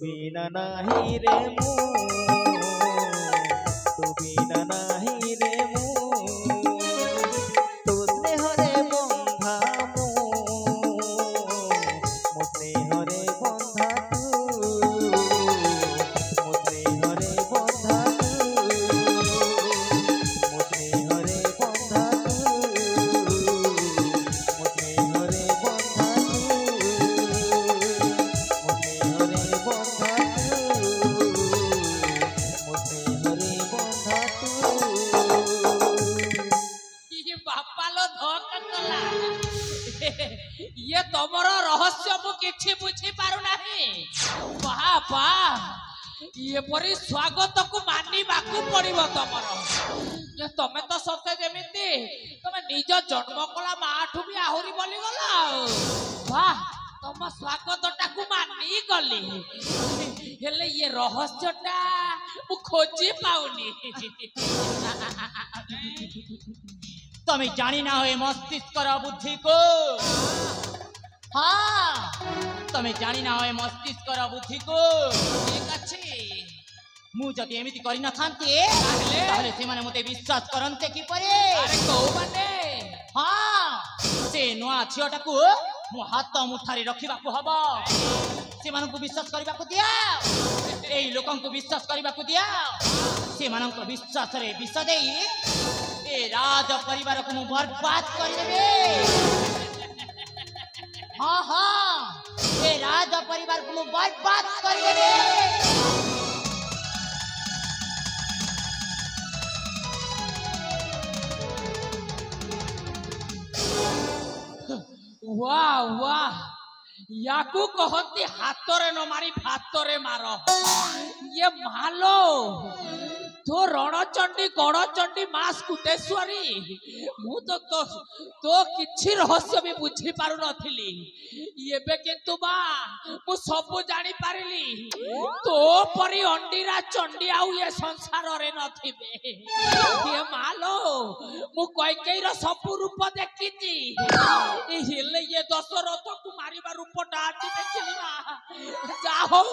बिना नाही रे मु तू बिना नाही रे मु तू स्नेहरे बंधा मु मो स्नेहरे बंधा तू मो स्नेहरे बंधा तू मो स्नेहरे बंधा तू मो स्नेहरे बंधा ये तमर रहस्य मु किछि बुझी पारु नाही बाबा ये परी स्वागत को मानी बाकू पड़िबो तमर ये तमे तो सते जेमिति तमे निज जन्म कला माठू भी आहुरी बोली गला वाह तम स्वागतटा को मानी गली हेले ये रहस्यटा मु खोजी पाउनी तमें जानी ना हो मस्तिष्क बुद्धि को हाँ तमें जानी ना हो मस्तिष्क बुद्धि को ठीक अछि मु जदि एमिति करि न थांते ताहले से माने मते विश्वास करन्ते कि परे अरे को माने हाँ से नुआ छियोटा को मो हाथ मुठारी रखिबा को हबो से मानन को विश्वास करिबा को दिया एई लोकन को विश्वास करिबा को दिया से मानन को विश्वास रे विष देई ए राज परिवार को मु बर्बाद कर देबे हाँ हाँ ए राज परिवार को मु बर्बाद कर देबे वाह वाह याकू कहती हाथरे न मारी भातरे मारो ये मालो तो रणचंडी गणचंडी मास कुटेश्वरी मु तो तो किछि रहस्य भी बुझी पारु नथिली एबे किंतु बा मु सब जानि पारिली तो परी अंडीरा चंडी आउ ये संसार रे नथिबे ये मालो मु कैकेई रो सब रूप देखिची ए हेले ये दशरथ को मारिबा रूपटा आज देखिली ना जाहो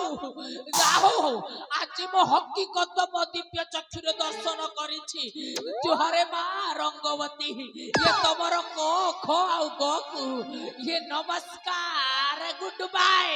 आज मो हकीकत मो दिव्य चक्षुरे दर्शन करिछि जुहरे मां रंगवती ये तमर को खो आउ गकु ये नमस्कार गुड बाय।